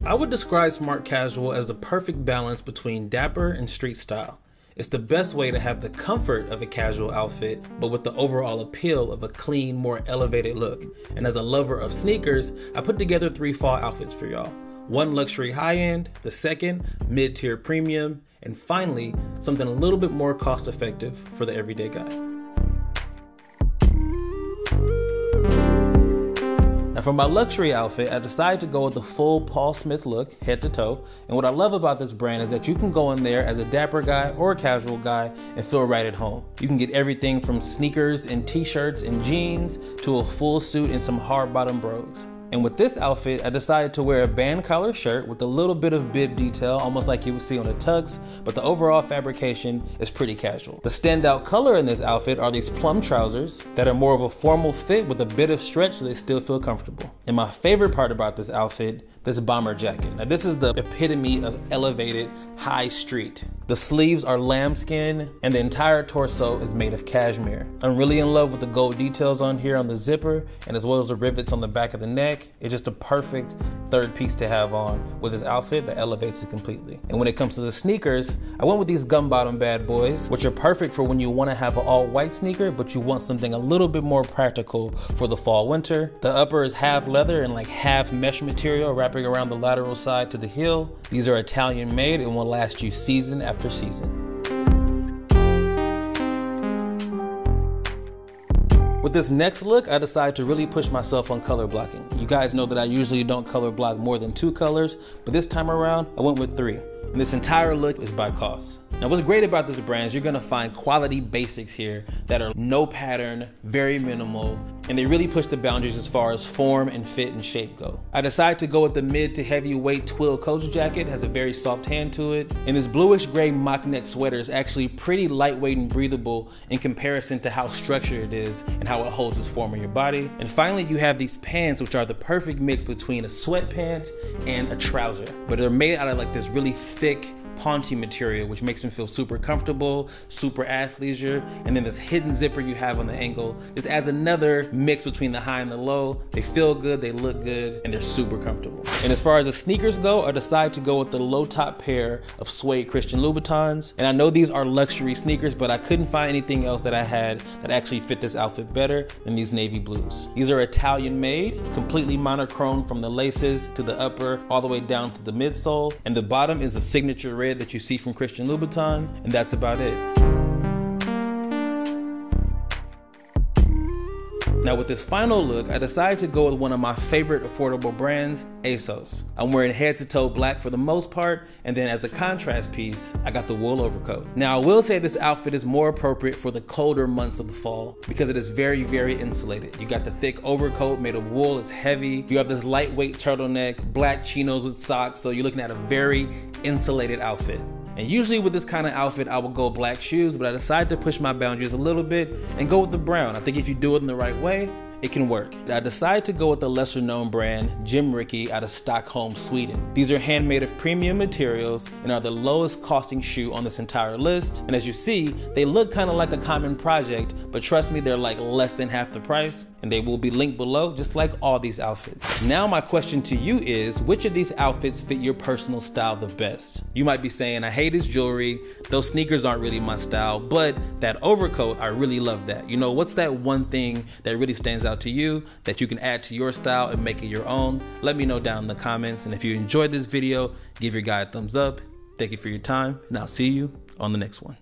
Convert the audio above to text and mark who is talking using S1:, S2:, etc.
S1: I would describe smart casual as the perfect balance between dapper and street style. It's the best way to have the comfort of a casual outfit, but with the overall appeal of a clean, more elevated look. And as a lover of sneakers, I put together 3 fall outfits for y'all. One luxury high-end, the second mid-tier premium, and finally, something a little bit more cost-effective for the everyday guy. Now for my luxury outfit, I decided to go with the full Paul Smith look, head to toe. And what I love about this brand is that you can go in there as a dapper guy or a casual guy and feel right at home. You can get everything from sneakers and t-shirts and jeans to a full suit and some hard bottom brogues. And with this outfit, I decided to wear a band collar shirt with a little bit of bib detail, almost like you would see on the tux, but the overall fabrication is pretty casual. The standout color in this outfit are these plum trousers that are more of a formal fit with a bit of stretch so they still feel comfortable. And my favorite part about this outfit, this bomber jacket. Now this is the epitome of elevated high street. The sleeves are lambskin and the entire torso is made of cashmere. I'm really in love with the gold details on here on the zipper and as well as the rivets on the back of the neck. It's just a perfect third piece to have on with this outfit that elevates it completely. And when it comes to the sneakers, I went with these gum bottom bad boys, which are perfect for when you want to have an all white sneaker, but you want something a little bit more practical for the fall winter. The upper is half leather and like half mesh material wrapping around the lateral side to the heel. These are Italian made and will last you season after season. With this next look, I decided to really push myself on color blocking. You guys know that I usually don't color block more than 2 colors, but this time around, I went with 3. And this entire look is by COS. Now what's great about this brand is you're gonna find quality basics here that are no pattern, very minimal, and they really push the boundaries as far as form and fit and shape go. I decided to go with the mid to heavyweight twill coach jacket, has a very soft hand to it, and this bluish gray mock neck sweater is actually pretty lightweight and breathable in comparison to how structured it is and how it holds its form on your body. And finally, you have these pants, which are the perfect mix between a sweatpant and a trouser, but they're made out of like this really thick ponte material, which makes them feel super comfortable, super athleisure, and then this hidden zipper you have on the ankle just adds another mix between the high and the low. They feel good, they look good, and they're super comfortable. And as far as the sneakers go, I decided to go with the low top pair of suede Christian Louboutins. And I know these are luxury sneakers, but I couldn't find anything else that I had that actually fit this outfit better than these navy blues. These are Italian made, completely monochrome from the laces to the upper all the way down to the midsole, and the bottom is a signature red that you see from Christian Louboutin, and that's about it. Now with this final look, I decided to go with one of my favorite affordable brands, ASOS. I'm wearing head to toe black for the most part, and then as a contrast piece, I got the wool overcoat. Now I will say this outfit is more appropriate for the colder months of the fall because it is very, very insulated. You got the thick overcoat made of wool, it's heavy. You have this lightweight turtleneck, black chinos with socks, so you're looking at a very insulated outfit. And usually with this kind of outfit, I would go black shoes, but I decided to push my boundaries a little bit and go with the brown. I think if you do it in the right way, it can work. I decided to go with the lesser known brand, Jim Ricky out of Stockholm, Sweden. These are handmade of premium materials and are the lowest costing shoe on this entire list. And as you see, they look kind of like a common project, but trust me, they're like less than half the price, and they will be linked below, just like all these outfits. Now my question to you is, which of these outfits fit your personal style the best? You might be saying, I hate his jewelry, those sneakers aren't really my style, but that overcoat, I really love that. You know, what's that one thing that really stands out to you that you can add to your style and make it your own? Let me know down in the comments. And if you enjoyed this video, give your guy a thumbs up. Thank you for your time, and I'll see you on the next one.